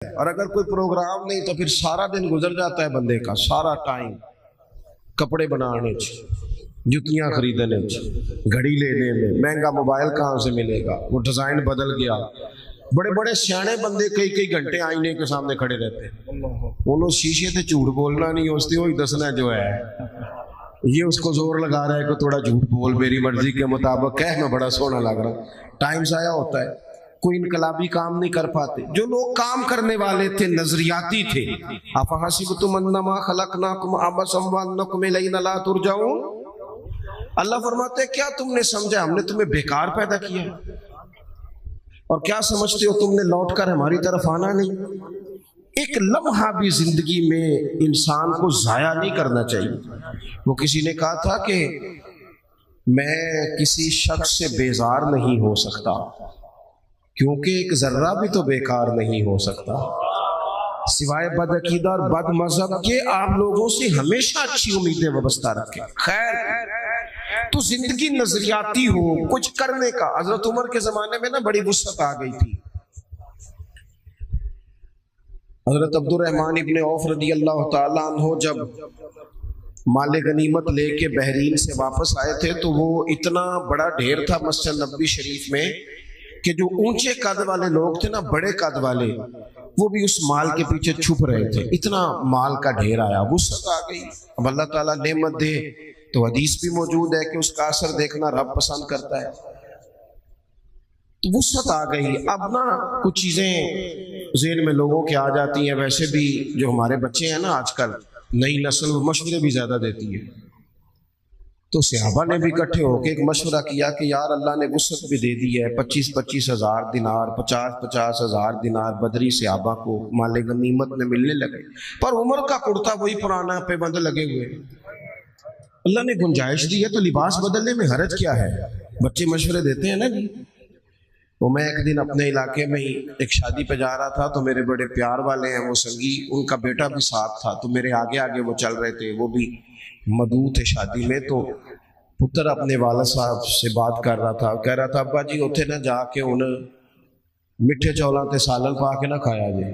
اور اگر کوئی پروگرام نہیں تو پھر سارا دن گزر جاتا ہے بندے کا، سارا ٹائم کپڑے بنانے جتیاں خریدنے گھڑی لینے میں، مہنگا موبائل کہاں سے ملے گا، وہ ڈیزائن بدل گیا۔ بڑے بڑے سیانے بندے کئی کئی گھنٹے آئینے کے سامنے کھڑے رہتے ہیں، انہوں شیشے تے جھوٹ بولنا نہیں، اس وہی دسنا جو ہے، یہ اس کو زور لگا رہا ہے کہ تھوڑا جھوٹ بول، میری مرضی کے مطابق کہہ، میں بڑا سونا لگ رہا۔ ٹائم ضائع ہوتا ہے، کوئی انقلابی کام نہیں کر پاتے۔ جو لوگ کام کرنے والے تھے نظریاتی تھے، افحسبتم انما خلقناکم عبثا وانکم الینا لا ترجعون، اللہ فرماتے ہیں کیا تم نے سمجھا ہم نے تمہیں بیکار پیدا کیا، اور کیا سمجھتے ہو تم نے لوٹ کر ہماری طرف آنا نہیں؟ ایک لمحہ بھی زندگی میں انسان کو ضائع نہیں کرنا چاہیے۔ وہ کسی نے کہا تھا کہ میں کسی شخص سے بیزار نہیں ہو سکتا کیونکہ ایک ذرہ بھی تو بیکار نہیں ہو سکتا، سوائے بد عقیدہ اور بد مذہب کے آپ لوگوں سے ہمیشہ اچھی امیدیں وابستہ رکھیں۔ خیر تو زندگی نظریاتی ہو کچھ کرنے کا، حضرت عمر کے زمانے میں نا بڑی وسعت آ گئی تھی۔ حضرت عبد الرحمن ابن عوف رضی اللہ تعالیٰ عنہ جب مال غنیمت لے کے بحرین سے واپس آئے تھے تو وہ اتنا بڑا ڈھیر تھا مسجد نبوی شریف میں کہ جو اونچے قد والے لوگ تھے نا، بڑے قد والے، وہ بھی اس مال کے پیچھے چھپ رہے تھے، اتنا مال کا ڈھیر آیا، وسعت آ گئی۔ اب اللہ تعالیٰ نعمت دے تو حدیث بھی موجود ہے کہ اس کا اثر دیکھنا رب پسند کرتا ہے، تو وسعت آ گئی۔ اب نا کچھ چیزیں ذہن میں لوگوں کے آ جاتی ہیں، ویسے بھی جو ہمارے بچے ہیں نا آج کل نئی نسل، وہ مشورے بھی زیادہ دیتی ہے، تو صحابہ نے بھی اکٹھے ہو کے ایک مشورہ کیا کہ یار اللہ نے وسعت بھی دے دی ہے، 25-25 ہزار دینار، 50-50 ہزار دینار بدری صحابہ کو مال غنیمت میں ملنے لگے، پر عمر کا کرتا وہی پرانا پہ بند لگے ہوئے۔ اللہ نے گنجائش دی ہے تو لباس بدلنے میں حرج کیا ہے؟ بچے مشورے دیتے ہیں نا جی۔ وہ میں ایک دن اپنے علاقے میں ہی ایک شادی پہ جا رہا تھا، تو میرے بڑے پیار والے ہیں وہ سنگی، ان کا بیٹا بھی ساتھ تھا، تو میرے آگے آگے وہ چل رہے تھے، وہ بھی مدعو تھے شادی میں، تو پتر اپنے والد صاحب سے بات کر رہا تھا، کہہ رہا تھا ابا جی اتھے نہ جا کے انہیں میٹھے چولاں تے سالن پا کے نہ کھایا جائے،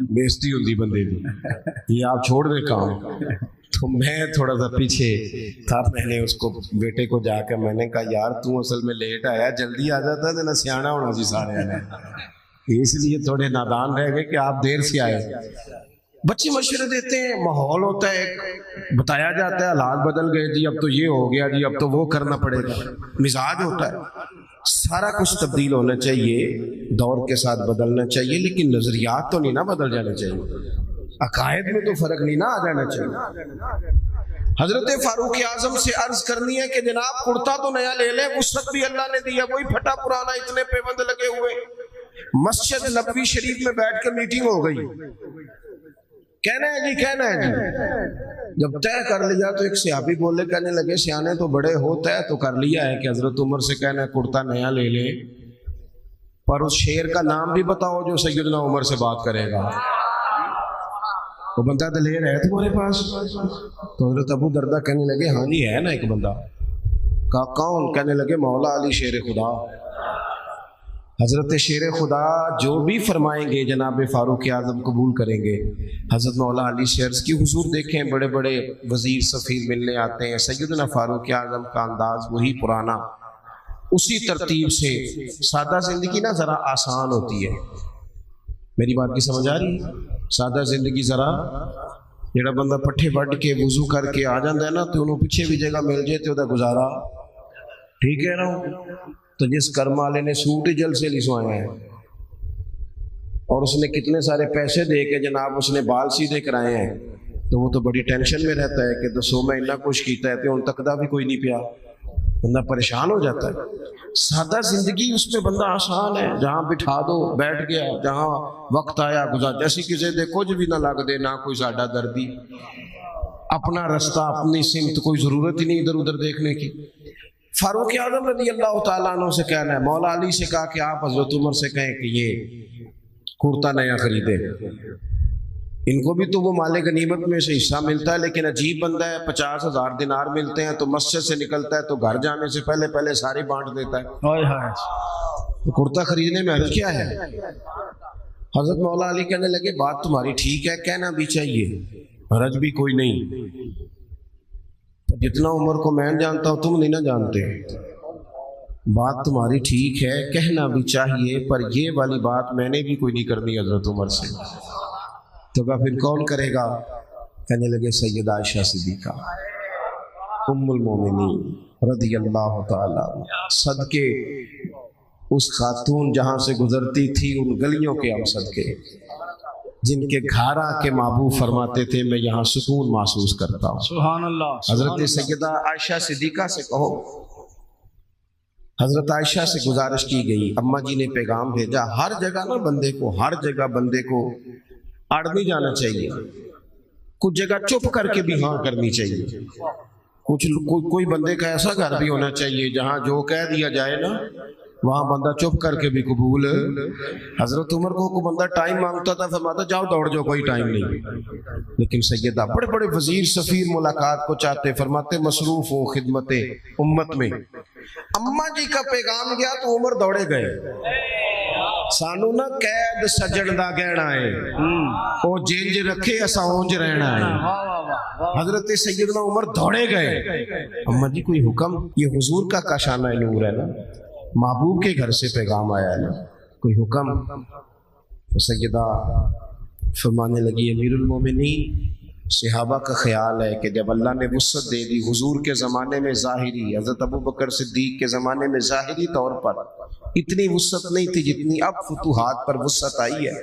بےزتی ہوندی بندے دی، یہ آپ چھوڑ دے کام۔ تو میں تھوڑا سا پیچھے تھا، میں نے اس کو بیٹے کو جا کے میں نے کہا یار تو اصل میں لیٹ آیا، جلدی آ جاتا ہے نہ سیانا ہونا سی سارے نے، اس لیے تھوڑے نادان رہ گئے کہ آپ دیر سے آئے۔ بچے مشورے دیتے ہیں، ماحول ہوتا ہے، بتایا جاتا ہے حالات بدل گئے جی، اب تو یہ ہو گیا جی، اب تو وہ کرنا پڑے گا، مزاج ہوتا ہے، سارا کچھ تبدیل ہونا چاہیے، دور کے ساتھ بدلنا چاہیے، لیکن نظریات تو نہیں نا بدل جانے چاہیے، عقائد میں تو فرق نہیں نہ آ جانا چاہیے۔ حضرت فاروق اعظم سے عرض کرنی ہے کہ جناب کرتا تو نیا لے لیں، وسعت بھی اللہ نے دیا، وہی پھٹا پرانا اتنے پیبند لگے ہوئے۔ مسجد نبوی شریف میں بیٹھ کے میٹنگ ہو گئی، کہنا ہے جی، کہنا ہے جی، جب طے کر لیا تو ایک صحابی بولے، کہنے لگے سیانے تو بڑے ہو، طے تو کر لیا ہے کہ حضرت عمر سے کہنا ہے کرتا نیا لے لے، پر اس شیر کا نام بھی بتاؤ جو سیدنا عمر سے بات کرے گا۔ وہ بندہ دلیر ہے تمہارے پاس؟ تو حضرت ابو دردہ کہنے لگے ہاں جی ہے نا ایک بندہ۔ کہا کون؟ کہنے لگے مولا علی شیر خدا۔ حضرت شیر خدا جو بھی فرمائیں گے جناب فاروق اعظم قبول کریں گے۔ حضرت مولا علی سے عرض کی حضور دیکھیں بڑے بڑے وزیر سفیر ملنے آتے ہیں، سیدنا فاروق اعظم کا انداز وہی پرانا، اسی ترتیب سے سادہ زندگی نا ذرا آسان ہوتی ہے۔ میری بات کی سمجھ آ رہی ہے؟ سادہ زندگی ذرا جڑا بندہ پٹھے وڈ کے وضو کر کے آ جاندہ ہے نا تو انہوں پیچھے بھی جگہ مل جائے تو گزارا ٹھیک ہے نا۔ تو جس کرم والے نے سوٹ ہی جل سے لی سوائے ہیں اور اس نے کتنے سارے پیسے دے کے جناب اس نے بال سیدھے کرائے ہیں، تو وہ تو بڑی ٹینشن میں رہتا ہے کہ دسو میں اتنا کچھ کیتا ہے تو ان تک دا بھی کوئی نہیں پیا، بندہ پریشان ہو جاتا ہے۔ سادہ زندگی اس میں بندہ آسان ہے، جہاں بٹھا دو بیٹھ گیا، جہاں وقت آیا گزار، جیسی کسی دے کچھ بھی نہ لگ دے، نہ کوئی ساڈا دردی، اپنا رستہ اپنی سمت، کوئی ضرورت ہی نہیں ادھر ادھر دیکھنے کی۔ فاروق اعظم رضی اللہ تعالیٰ عنہ سے کہنا ہے، مولا علی سے کہا کہ آپ حضرت عمر سے کہیں کہ یہ کرتا نیا خریدے، ان کو بھی تو وہ مال غنیمت میں سے حصہ ملتا ہے، لیکن عجیب بندہ ہے، 50,000 دینار ملتے ہیں تو مسجد سے نکلتا ہے تو گھر جانے سے پہلے پہلے ساری بانٹ دیتا ہے۔ تو کرتا خریدنے میں حرج کیا ہے؟ حضرت مولا علی کہنے لگے بات تمہاری ٹھیک ہے، کہنا بھی چاہیے، حرج بھی کوئی نہیں، جتنا عمر کو میں جانتا ہوں تم نہیں نہ جانتے، بات تمہاری ٹھیک ہے، کہنا بھی چاہیے، پر یہ والی بات میں نے بھی کوئی نہیں کرنی حضرت عمر سے۔ تو کہا پھر کون کرے گا؟ کہنے لگے سیدہ عائشہ صدیقہ ام المومنین رضی اللہ تعالیٰ عنہ، صدقے اس خاتون جہاں سے گزرتی تھی ان گلیوں کے ہم صدقے، جن کے گھارا کے محبوب فرماتے تھے میں یہاں سکون محسوس کرتا ہوں۔ سبحان اللہ۔ حضرت سیدہ عائشہ صدیقہ سے کہو، حضرت عائشہ سے گزارش کی گئی، اماں جی نے پیغام بھیجا، ہر جگہ نا بندے کو، ہر جگہ بندے کو اڑ نہیں جانا چاہیے، کچھ جگہ چپ کر کے بھی ہاں کرنی چاہیے، کوئی بندے کا ایسا گھر بھی ہونا چاہیے جہاں جو کہہ دیا جائے نا وہاں بندہ چپ کر کے بھی قبول۔ حضرت عمر کو کوئی بندہ ٹائم مانگتا تھا، فرماتا جاؤ دوڑ جاؤ، کوئی ٹائم نہیں، لیکن سیدہ بڑے بڑے وزیر سفیر ملاقات کو چاہتے، فرماتے مصروف ہو خدمت امت میں۔ اماں جی کا پیغام گیا تو عمر دوڑے گئے، سانو نہ قید سجن دا گہنا ہے، او جینج رکھے اسا اونج رہنا ہے۔ حضرت سیدنا عمر دوڑے گئے، اماں جی کوئی حکم؟ یہ حضور کا کاشانہ نور ہے نا، محبوب کے گھر سے پیغام آیا ہے نا، کوئی حکم؟ تو سیدہ فرمانے لگی امیر المومنین، صحابہ کا خیال ہے کہ جب اللہ نے وسعت دے دی، حضور کے زمانے میں ظاہری، حضرت ابو بکر صدیق کے زمانے میں ظاہری طور پر اتنی وسعت نہیں تھی جتنی اب فتوحات پر وسعت آئی ہے،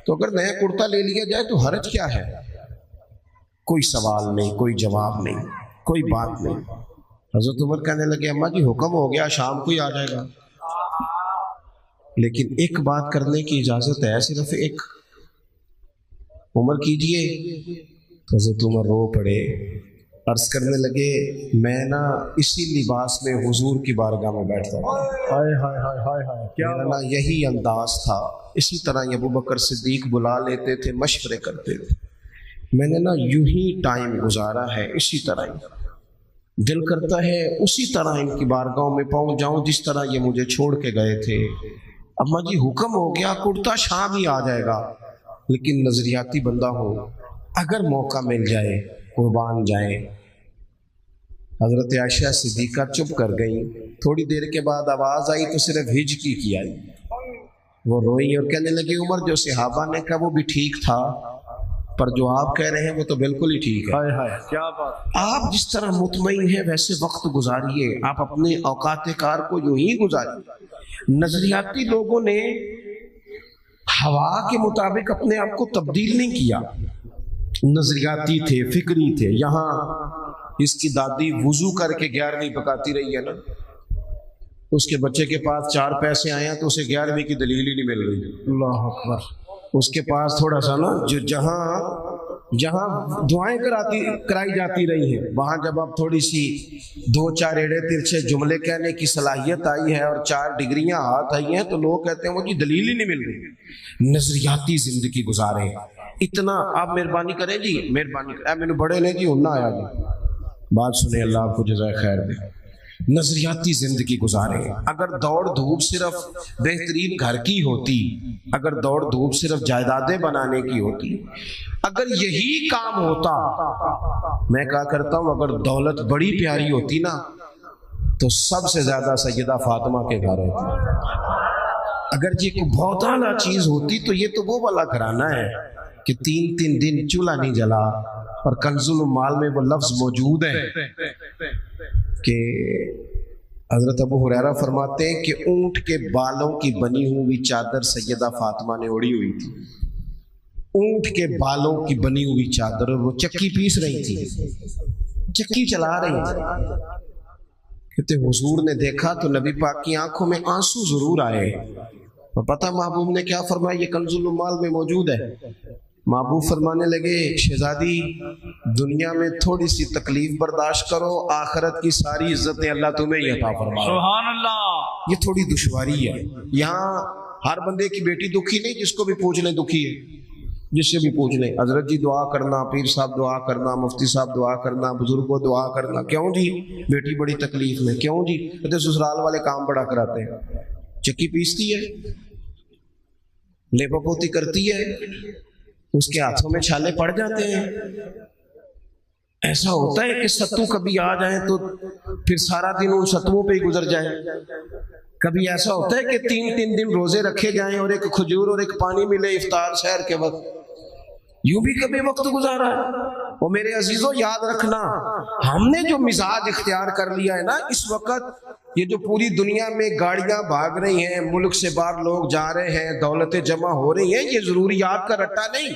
تو اگر نیا کرتا لے لیا جائے تو حرج کیا ہے؟ کوئی سوال نہیں، کوئی جواب نہیں، کوئی بات نہیں۔ حضرت عمر کہنے لگے اماں جی حکم ہو گیا، شام کو ہی آ جائے گا، لیکن ایک بات کرنے کی اجازت ہے، صرف ایک۔ عمر کیجئے۔ حضرت عمر رو پڑے، عرض کرنے لگے میں نا اسی لباس میں حضور کی بارگاہ میں بیٹھتا ہوں، میرا نا یہی انداز تھا، اسی طرح ابو بکر صدیق بلا لیتے تھے، مشورے کرتے تھے، میں نے نا یوں ہی ٹائم گزارا ہے، اسی طرح ہی دل کرتا ہے اسی طرح ان کی بارگاہوں میں پہنچ جاؤں جس طرح یہ مجھے چھوڑ کے گئے تھے۔ اماں جی حکم ہو گیا، کرتا شام ہی آ جائے گا، لیکن نظریاتی بندہ ہو، اگر موقع مل جائے قربان جائیں۔ حضرت عائشہ صدیقہ چپ کر گئی، تھوڑی دیر کے بعد آواز آئی تو صرف ہجکی کی آئی، وہ روئی اور کہنے لگی عمر جو صحابہ نے کہا وہ بھی ٹھیک تھا، پر جو آپ کہہ رہے ہیں وہ تو بالکل ہی ٹھیک ہے۔ کیا بات! آپ جس طرح مطمئن ہیں ویسے وقت گزاریے، آپ اپنے اوقات کار کو یوں ہی گزاریے۔ نظریاتی لوگوں نے ہوا کے مطابق اپنے آپ کو تبدیل نہیں کیا، نظریاتی تھے، فکری تھے۔ یہاں اس کی دادی وضو کر کے 11ویں پکاتی رہی ہے نا، اس کے بچے کے پاس 4 پیسے آئے ہیں تو اسے 11ویں کی دلیل ہی نہیں مل رہی۔ اللہ اکبر! اس کے پاس تھوڑا سا نا جو جہاں دعائیں کرائی جاتی رہی ہیں، وہاں جب اب تھوڑی سی 2-4 ایڑے ترچھے جملے کہنے کی صلاحیت آئی ہے اور 4 ڈگریاں ہاتھ آئی ہیں تو لوگ کہتے ہیں وہ جی دلیل ہی نہیں مل رہی۔ نظریاتی زندگی گزارے، اتنا آپ مہربانی کریں جی، مہربانی کریں، میں نے بڑے نے جی ہونا آیا جی، بات سنیں، اللہ آپ کو جزائے خیر دے۔ نظریاتی زندگی گزارے۔ اگر دوڑ دھوپ صرف بہترین گھر کی ہوتی، اگر دوڑ دھوپ صرف جائیدادیں بنانے کی ہوتی، اگر یہی کام ہوتا، میں کہا کرتا ہوں اگر دولت بڑی پیاری ہوتی نا تو سب سے زیادہ سیدہ فاطمہ کے گھر ہوتی۔ اگر یہ کوئی بہت اعلیٰ چیز ہوتی تو یہ تو وہ والا گھرانہ ہے کہ 3 دن چولہا نہیں جلا، اور کنز المال میں وہ لفظ موجود ہے کہ حضرت ابو ہریرہ فرماتے ہیں کہ اونٹ کے بالوں کی بنی ہوئی چادر سیدہ فاطمہ نے اوڑھی ہوئی تھی، اونٹ کے بالوں کی بنی ہوئی چادر، وہ چکی پیس رہی تھی، چکی چلا رہی تھی۔ کہتے حضور نے دیکھا تو نبی پاک کی آنکھوں میں آنسو ضرور آئے، اور پتہ محبوب نے کیا فرمایا؟ یہ کنز المال میں موجود ہے۔ محبوب فرمانے لگے شہزادی دنیا میں تھوڑی سی تکلیف برداشت کرو، آخرت کی ساری عزتیں اللہ تمہیں ہی عطا فرمائے۔ سبحان اللہ! یہ تھوڑی دشواری ہے، یہاں ہر بندے کی بیٹی دکھی نہیں، جس کو بھی پوچھ لیں دکھی ہے، جس سے بھی پوچھ لیں حضرت جی دعا کرنا، پیر صاحب دعا کرنا، مفتی صاحب دعا کرنا، بزرگوں دعا کرنا، کیوں جی بیٹی بڑی تکلیف میں، کیوں جی کہتے سسرال والے کام بڑا کراتے ہیں، چکی پیستی ہے۔ लेपापोती करती है, उसके हाथों में छाले पड़ जाते हैं। ऐसा होता है कि सत्तू कभी आ जाए तो फिर सारा दिन उन सत्तुओं पे ही गुजर जाए। कभी ऐसा होता है कि 3-3 दिन रोजे रखे जाएं और एक खजूर और एक पानी मिले इफ्तार शहर के वक्त। यूं भी कभी वक्त गुजारा है। और मेरे अजीजों याद रखना, हमने जो मिजाज इख्तियार कर लिया है ना इस वक्त, ये जो पूरी दुनिया में गाड़ियां भाग रही हैं, मुल्क से बाहर लोग जा रहे हैं, दौलतें जमा हो रही हैं, ये जरूरियात का रट्टा नहीं,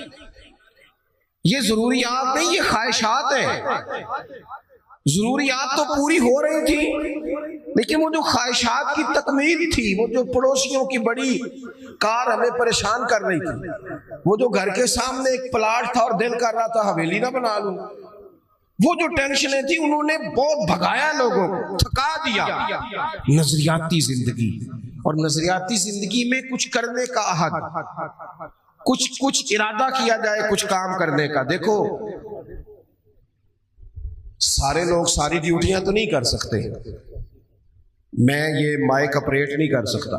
ये जरूरियात नहीं, ये ख्वाहिशात है। जरूरियात तो पूरी हो रही थी, लेकिन वो जो ख्वाहिशात की तकमील थी, वो जो पड़ोसियों की बड़ी कार हमें परेशान कर रही थी, वो जो घर के सामने एक प्लाट था और दिल कर रहा था हवेली ना बना लूं, वो जो टेंशनें थी उन्होंने बहुत भगाया लोगों को, थका दिया। नजरियाती जिंदगी, और नजरियाती जिंदगी में कुछ करने का अहद, कुछ इरादा किया जाए कुछ काम करने का। देखो सारे लोग सारी ड्यूटियां तो नहीं कर सकते, मैं ये माइक ऑपरेट नहीं कर सकता,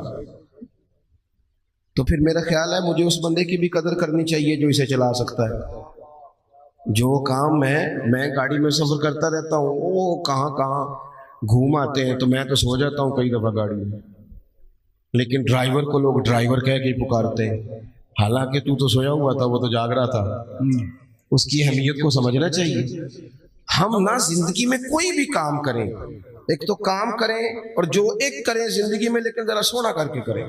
तो फिर मेरा ख्याल है मुझे उस बंदे की भी कदर करनी चाहिए जो इसे चला सकता है। जो काम मैं गाड़ी में सफर करता रहता हूँ, वो कहाँ कहाँ घूम आते हैं, तो मैं तो सो जाता हूँ कई दफा गाड़ी में, लेकिन ड्राइवर को लोग ड्राइवर कह के पुकारते हैं, हालांकि तू तो सोया हुआ था, वो तो जाग रहा था। उसकी अहमियत को समझना चाहिए। हम ना जिंदगी में कोई भी काम करें, एक तो काम करें और जो एक करें जिंदगी में, लेकिन जरा सोना करके करें।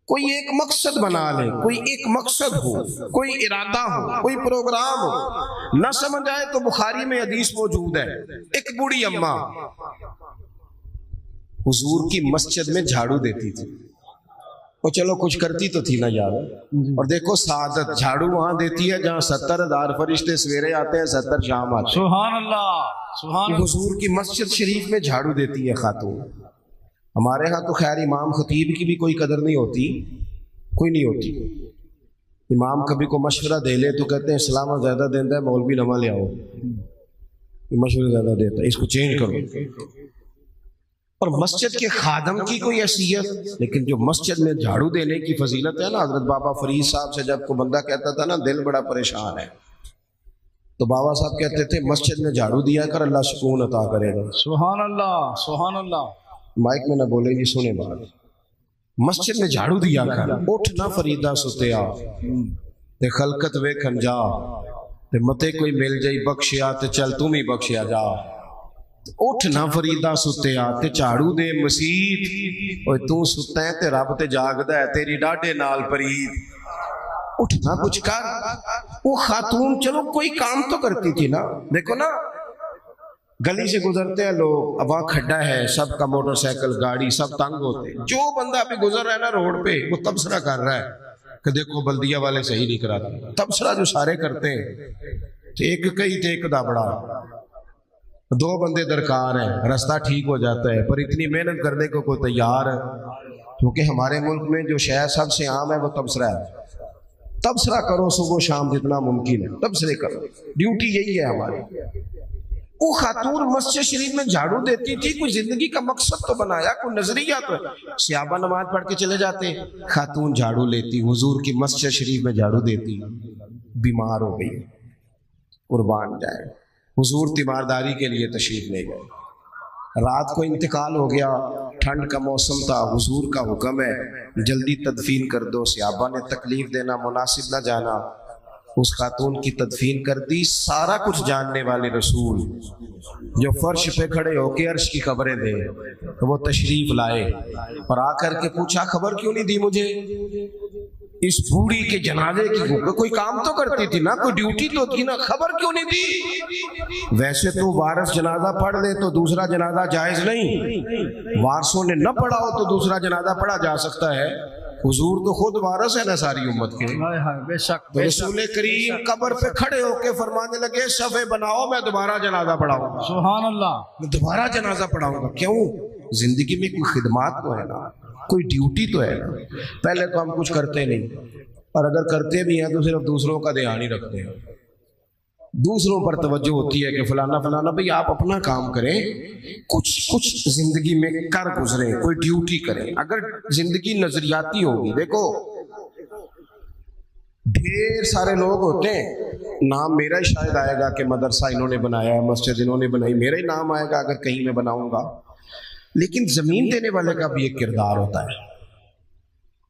कोई एक मकसद बना ले, कोई एक मकसद हो, कोई इरादा हो, कोई प्रोग्राम हो। ना समझ आए तो बुखारी में हदीस मौजूद है, एक बूढ़ी अम्मा हुजूर की मस्जिद में झाड़ू देती थी, और चलो कुछ करती तो थी ना यार। और देखो सादत, झाड़ू वहां देती है जहां 70,000 फरिश्ते सवेरे आते हैं, 70 शाम आते हैं। सुभान अल्लाह, सुभान अल्लाह। हुजूर की मस्जिद शरीफ में झाड़ू देती है खातून। हमारे यहाँ तो खैर इमाम खतीब की भी कोई कदर नहीं होती, कोई नहीं होती। इमाम कभी को मशवरा दे ले तो कहते हैं इस्लाम ज्यादा देता है, मौलवी नवा ले आओ, मशवरा ज्यादा देता है, इसको चेंज करो। और मस्जिद के खादम की कोई हैसियत, लेकिन जो मस्जिद में झाड़ू देने की फजीलत है ना, हजरत बाबा फरीद साहब से जब को बंदा कहता था ना दिल बड़ा परेशान है, तो बाबा साहब कहते थे मस्जिद में झाड़ू दिया कर, अल्लाह सुकून अता करेगा। सुभान अल्लाह, सुभान अल्लाह। माइक में ना बोले जी, सुने बात, मस्जिद में झाड़ू दिया कर, उठ ना फरीदा सुतिया ते खलकत वेखन जा, ते मते कोई मिल जाई बख्शिया ते चल तुम ही बख्शिया जा। उठ ना फरीदा सुतिया ते झाड़ू दे मसीत, ओए तू सुता है ते रब ते जागदा है, तेरी डाढे नाल परीत। उठ ना कुछ कर। वो खातून चलो कोई काम तो करती थी ना। देखो ना गली से गुजरते हैं लोग, अब वहाँ खड्डा है, सबका मोटरसाइकिल गाड़ी सब तंग होते हैं। जो बंदा अभी गुजर रहा है ना रोड पे, वो तबसरा कर रहा है कि देखो बल्दिया वाले सही नहीं कराते। तबसरा जो सारे करते हैं, तो एक कई थे एक दाबड़ा, 2 बंदे दरकार हैं, रास्ता ठीक हो जाता है। पर इतनी मेहनत करने को कोई तैयार है, क्योंकि हमारे मुल्क में जो शय सबसे आम है वो तबसरा है। तबसरा करो सुबह शाम जितना मुमकिन है, तबसरे करो, ड्यूटी यही है हमारी। वो खातून मस्जिद शरीफ में झाड़ू देती थी, कोई जिंदगी का मकसद तो बनाया, कोई नजरिया तो है। सहाबा नमाज पढ़ के चले जाते, खातून झाड़ू लेती, हुजूर की मस्जिद शरीफ में झाड़ू देती। बीमार हो गई, कुर्बान जाए, हुजूर तीमारदारी के लिए तशरीफ ले गए। रात को इंतकाल हो गया, ठंड का मौसम था, हुजूर का हुक्म है जल्दी तदफीन कर दो। सहाबा ने तकलीफ देना मुनासिब न जाना, उस खातून की तदफीन कर दी। सारा कुछ जानने वाले रसूल जो फर्श पे खड़े होके अर्श की खबरें दे, तो वो तशरीफ लाए और आकर के पूछा खबर क्यों नहीं दी मुझे? इस बूढ़ी के जनाजे की कोई काम तो करती थी ना, कोई ड्यूटी तो थी ना, खबर क्यों नहीं दी? वैसे तो वारिस जनाजा पढ़ ले तो दूसरा जनाजा जायज नहीं, वारसों ने न पढ़ा हो तो दूसरा जनाजा पढ़ा जा सकता है। हुजूर तो खुद वारिस है ना सारी उम्मत के। बेशक, तो रसूल करीम कब्र पे खड़े होके फरमाने लगे सफे बनाओ, मैं दोबारा जनाजा पढ़ाऊंगा। सुभान अल्लाह। मैं दोबारा जनाजा पढ़ाऊंगा। क्यों? जिंदगी में कोई खिदमात तो है ना, कोई ड्यूटी तो है ना। पहले तो हम कुछ करते नहीं, और अगर करते भी हैं तो सिर्फ दूसरों का ध्यान ही रखते हैं। दूसरों पर तवज्जो होती है कि फलाना फलाना। भाई आप अपना काम करें, कुछ जिंदगी में कर गुजरें, कोई ड्यूटी करें। अगर जिंदगी नजरियाती होगी, देखो ढेर सारे लोग होते हैं, नाम मेरा ही शायद आएगा कि मदरसा इन्होंने बनाया है, मस्जिद इन्होंने बनाई, मेरा ही नाम आएगा अगर कहीं मैं बनाऊंगा। लेकिन जमीन देने वाले का भी एक किरदार होता है,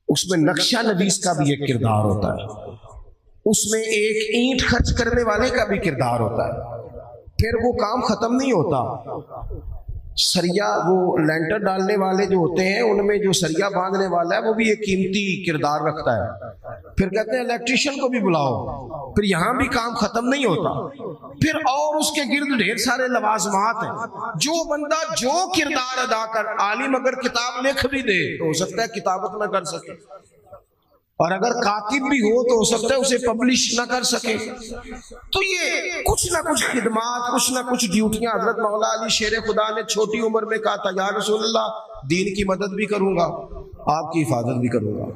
उसमें नक्शा नवीस का भी एक किरदार होता है, उसमें एक ईंट खर्च करने वाले का भी किरदार होता है। फिर वो काम खत्म नहीं होता। सरिया, वो लेंटर डालने वाले जो होते हैं, उनमें जो सरिया बांधने वाला है वो भी एक कीमती किरदार रखता है। फिर कहते हैं इलेक्ट्रिशियन को भी बुलाओ, फिर यहाँ भी काम खत्म नहीं होता। फिर और उसके गिर्द ढेर सारे लवाजमात हैं। जो बंदा जो किरदार अदा कर, आलिम अगर किताब लिख भी दे तो हो सकता है किताबत ना कर सके, और अगर कातिब भी हो तो हो सकता है उसे पब्लिश ना कर सके। तो ये कुछ ना कुछ खिदमात, कुछ ना कुछ ड्यूटियां। हजरत मौला अली शेर खुदा ने छोटी उम्र में कहा था, या रसूलल्लाह, दीन की मदद भी करूंगा, आपकी हिफाजत भी करूंगा।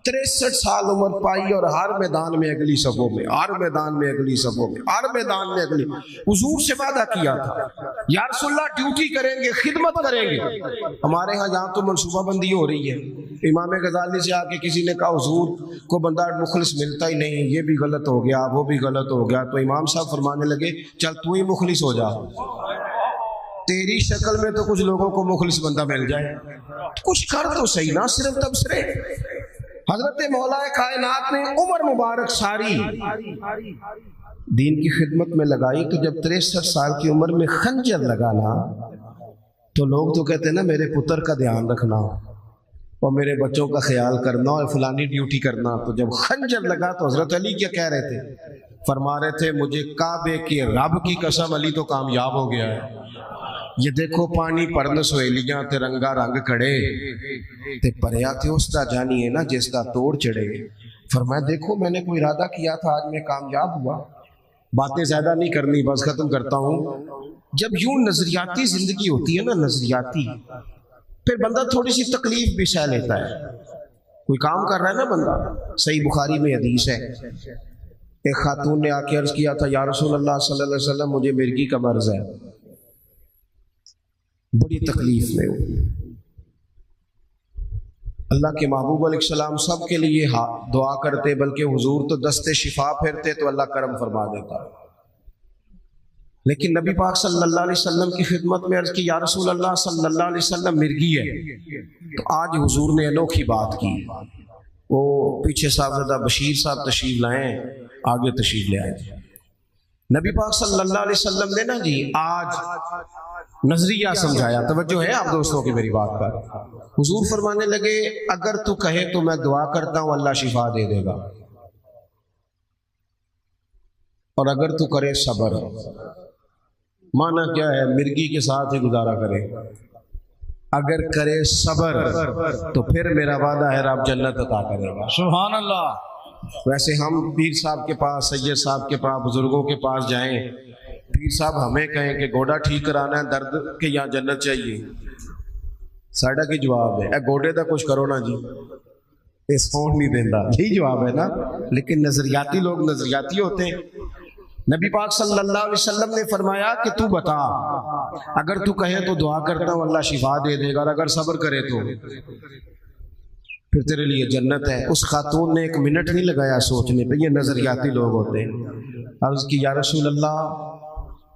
63 साल उम्र पाई और हर मैदान में अगली सफों में, हर मैदान में अगली सफों में, हर मैदान में अगली। हुजूर से वादा किया था, या रसूलल्लाह ड्यूटी करेंगे, खिदमत करेंगे। हमारे यहाँ तो मनसूबाबंदी हो रही है। इमाम गजाली से आके किसी ने कहा, हुजूर को बंदा मुखलिस मिलता ही नहीं, ये भी गलत हो गया, वो भी गलत हो गया। तो इमाम साहब फरमाने लगे, चल तू ही मुखलिस हो जा, तेरी शक्ल में तो कुछ लोगों को मुखलिस बंदा मिल जाए, कुछ कर तो सही ना, सिर्फ तबसरे। हजरत मौला कायनात ने उम्र मुबारक सारी दीन की खिदमत में लगाई। तो जब 63 साल की उम्र में खंजर लगाना, तो लोग तो कहते हैं ना, मेरे पुत्र का ध्यान रखना और मेरे बच्चों का ख्याल करना और फलानी ड्यूटी करना। तो जब खंजर लगा तो हजरत अली क्या कह रहे थे? फरमा रहे थे, मुझे काबे के रब की कसम, अली तो कामयाब हो गया है। ये देखो पानी परन सहेलियां ते रंगा रंग कड़े ते परया थे उसका जानिए ना जिसका तोड़ चढ़े। फरमाया, देखो मैंने कोई इरादा किया था, आज मैं कामयाब हुआ। बातें ज्यादा नहीं करनी, बस खत्म करता हूँ। जब यूं नजरियाती जिंदगी होती है ना, नजरियाती, फिर बंदा थोड़ी सी तकलीफ भी सह लेता है। कोई काम कर रहा है ना बंदा, सही बुखारी में हदीस है, एक खातून ने आके अर्ज किया था, या रसूल अल्लाह सल्लल्लाहु अलैहि वसल्लम, मुझे मिर्गी का मर्ज है, बड़ी तकलीफ में हूँ। अल्लाह के महबूब अलैहिस्सलाम सब के लिए दुआ करते, बल्कि हुजूर तो दस्ते शिफा फेरते तो अल्लाह करम फरमा देता। लेकिन नबी पाक सल्लल्लाहु अलैहि वसल्लम की खिदमत में अर्ज की, या रसूल अल्लाह सल्लल्लाहु अलैहि वसल्लम, मिर्गी है। तो आज हुजूर ने अनोखी बात की। वो पीछे साहबजादा बशीर साहब तशरीफ लाए, आगे तशरीफ ले आए। नबी पाक सल्लल्लाहु अलैहि वसल्लम ने ना जी आज नजरिया समझाया। तवज्जो है आप दोस्तों की मेरी बात पर। हुजूर फरमाने लगे, अगर तू कहे तो मैं दुआ करता हूं, अल्लाह शिफा दे देगा, और अगर तू करे सब्र। माना क्या है? मिर्गी के साथ ही गुजारा करे। अगर करे सब्र तो फिर मेरा वादा है रब जन्नत अता करेगा। सुभान अल्लाह। वैसे हम पीर साहब के पास, सैयद साहब के पास, बुजुर्गों के पास जाएं, पीर साहब हमें कहें कि गोडा ठीक कराना है, दर्द के यहाँ जन्नत चाहिए, साडा की जवाब है, ए गोडे का कुछ करो ना जी, ये सौन नहीं देता, यही जवाब है ना। लेकिन नजरियाती लोग नजरियाती होते हैं। नबी पाक सल्लल्लाहु अलैहि वसल्लम ने फरमाया कि तू बता, अगर तू कहे तो दुआ करता हूँ, अल्लाह शिफा दे देगा, और अगर सब्र करे तो फिर तेरे लिए जन्नत है। उस खातून ने 1 मिनट नहीं लगाया सोचने पे, ये नजरियाती लोग होते हैं। और उसकी, या रसूल अल्लाह,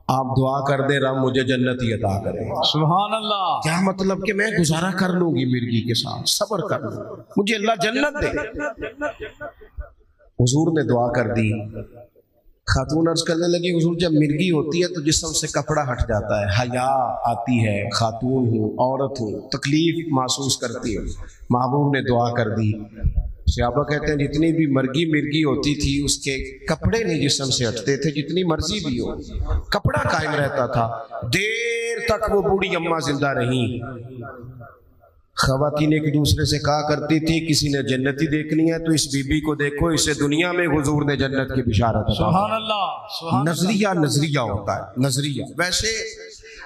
आप दुआ कर दे, रब मुझे जन्नत ही अता करे। सुभान अल्लाह। क्या मतलब कि मैं गुजारा कर लूंगी मिर्गी के साथ, सब्र कर लूं, मुझे अल्लाह जन्नत दे। हुजूर ने दुआ कर दी। खातून अर्ज करने लगी, हुजूर जब मिर्गी होती है तो जिस्म से कपड़ा हट जाता है, हया आती है, खातून हूँ, औरत हूँ, तकलीफ महसूस करती है। महबूब ने दुआ कर दी। सहाबा कहते हैं, जितनी भी मिर्गी होती थी उसके कपड़े नहीं जिस्म से हटते थे, जितनी मर्जी भी हो, कपड़ा कायम रहता था। देर तक वो बूढ़ी अम्मा जिंदा रही। खवातीन एक दूसरे से कहा करती थी, किसी ने जन्नती देखनी है तो इस बीबी को देखो, इसे दुनिया में हुजूर ने जन्नत की बिशारत दी। सुभान अल्लाह। नजरिया होता है, नजरिया। वैसे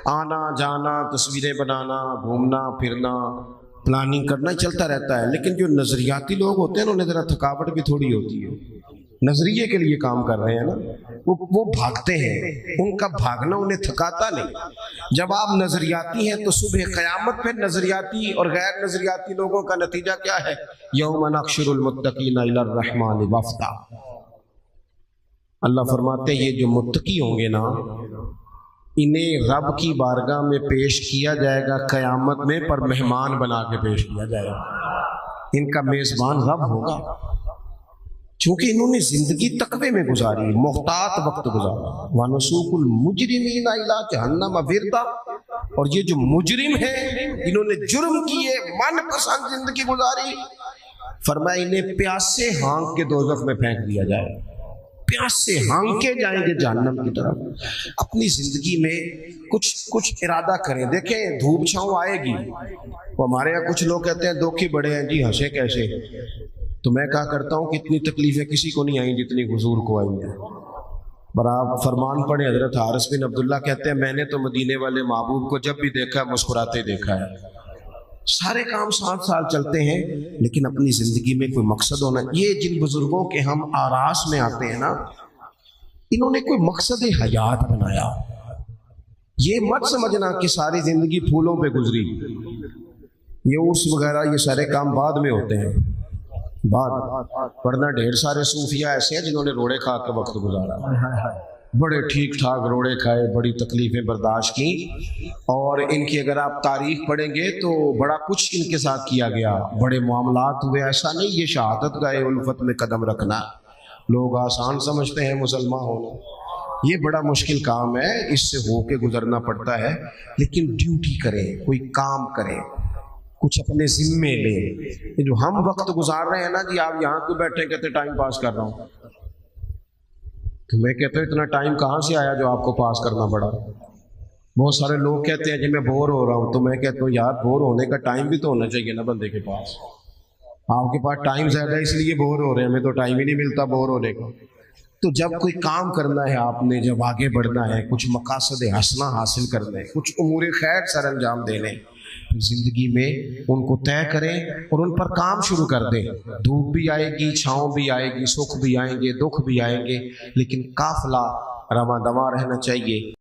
आना जाना, तस्वीरें बनाना, घूमना फिरना, प्लानिंग करना चलता रहता है, लेकिन जो नजरियाती लोग होते हैं उन्हें जरा थकावट भी थोड़ी होती है। नजरिए के लिए काम कर रहे हैं ना, वो भागते हैं, उनका भागना उन्हें थकाता नहीं। जब आप नजरियाती हैं तो सुबह क़यामत पे नजरियाती और गैर नजरियाती लोगों का नतीजा क्या है? यौम नहशुरुल मुत्तकीना इलर रहमानि वफ्दा। अल्लाह फरमाते हैं ये जो मुत्तकी होंगे ना, इन्हें रब की बारगाह में पेश किया जाएगा क़यामत में, पर मेहमान बना के पेश किया जाएगा। इनका मेज़बान रब होगा, चूंकि इन्होंने जिंदगी तकवे में गुजारी, मोहतात वक्त गुजारा। वनसूकुल मुजरिमीना इला जहन्नम विरदा। और ये जो मुजरिम है, इन्होंने जुर्म किए, मनपसंद जिंदगी गुजारी, फरमाया इन्हें प्यासे हाँक के दोज़ख में फेंक दिया जाए, प्यासे हाँके जाएंगे जहन्नम की तरफ। अपनी जिंदगी में कुछ इरादा करें। देखें धूप छाँव आएगी, वो हमारे यहाँ कुछ लोग कहते हैं दुख ही बड़े हैं जी, हंसे कैसे। तो मैं कहा करता हूँ कि इतनी तकलीफें किसी को नहीं आई जितनी हुजूर को आई हैं। पर आप फरमान पढ़े, हजरत हारिस बिन अब्दुल्ला कहते हैं मैंने तो मदीने वाले महबूब को जब भी देखा मुस्कुराते देखा है। सारे काम 7 साल चलते हैं, लेकिन अपनी जिंदगी में कोई मकसद होना। ये जिन बुजुर्गों के हम आरास में आते हैं ना, इन्होंने कोई मकसद हयात बनाया। ये मत समझना कि सारी जिंदगी फूलों पे गुजरी, ये उर्स वगैरह ये सारे काम बाद में होते हैं, वरना ढेर सारे सूफिया ऐसे हैं जिन्होंने रोड़े खा के वक्त गुजारा, बड़े ठीक ठाक रोड़े खाए, बड़ी तकलीफें बर्दाश्त की। और इनकी अगर आप तारीख पढ़ेंगे तो बड़ा कुछ इनके साथ किया गया, बड़े मामलात हुए। ऐसा नहीं ये शहादत गाए उल्फत में कदम रखना लोग आसान समझते हैं मुसलमान होना, ये बड़ा मुश्किल काम है, इससे होके गुजरना पड़ता है। लेकिन ड्यूटी करें, कोई काम करें, कुछ अपने जिम्मे लें। ये जो हम वक्त गुजार रहे हैं ना जी, आप यहाँ क्यों बैठे कहते टाइम पास कर रहा हूँ, तो मैं कहता हूँ इतना टाइम कहाँ से आया जो आपको पास करना पड़ा। बहुत सारे लोग कहते हैं जी मैं बोर हो रहा हूँ, तो मैं कहता हूँ यार बोर होने का टाइम भी तो होना चाहिए ना बंदे के पास। आपके पास टाइम ज़्यादा इसलिए बोर हो रहे हैं, हमें तो टाइम ही नहीं मिलता बोर होने का। तो जब कोई काम करना है आपने, जब आगे बढ़ना है, कुछ मकासद हसना हासिल करना है, कुछ उमूर खैर सर अंजाम देने, जिंदगी में उनको तय करें और उन पर काम शुरू कर दें। धूप भी आएगी, छाँव भी आएगी, सुख भी आएंगे, दुख भी आएंगे, लेकिन काफिला रवां दवां रहना चाहिए।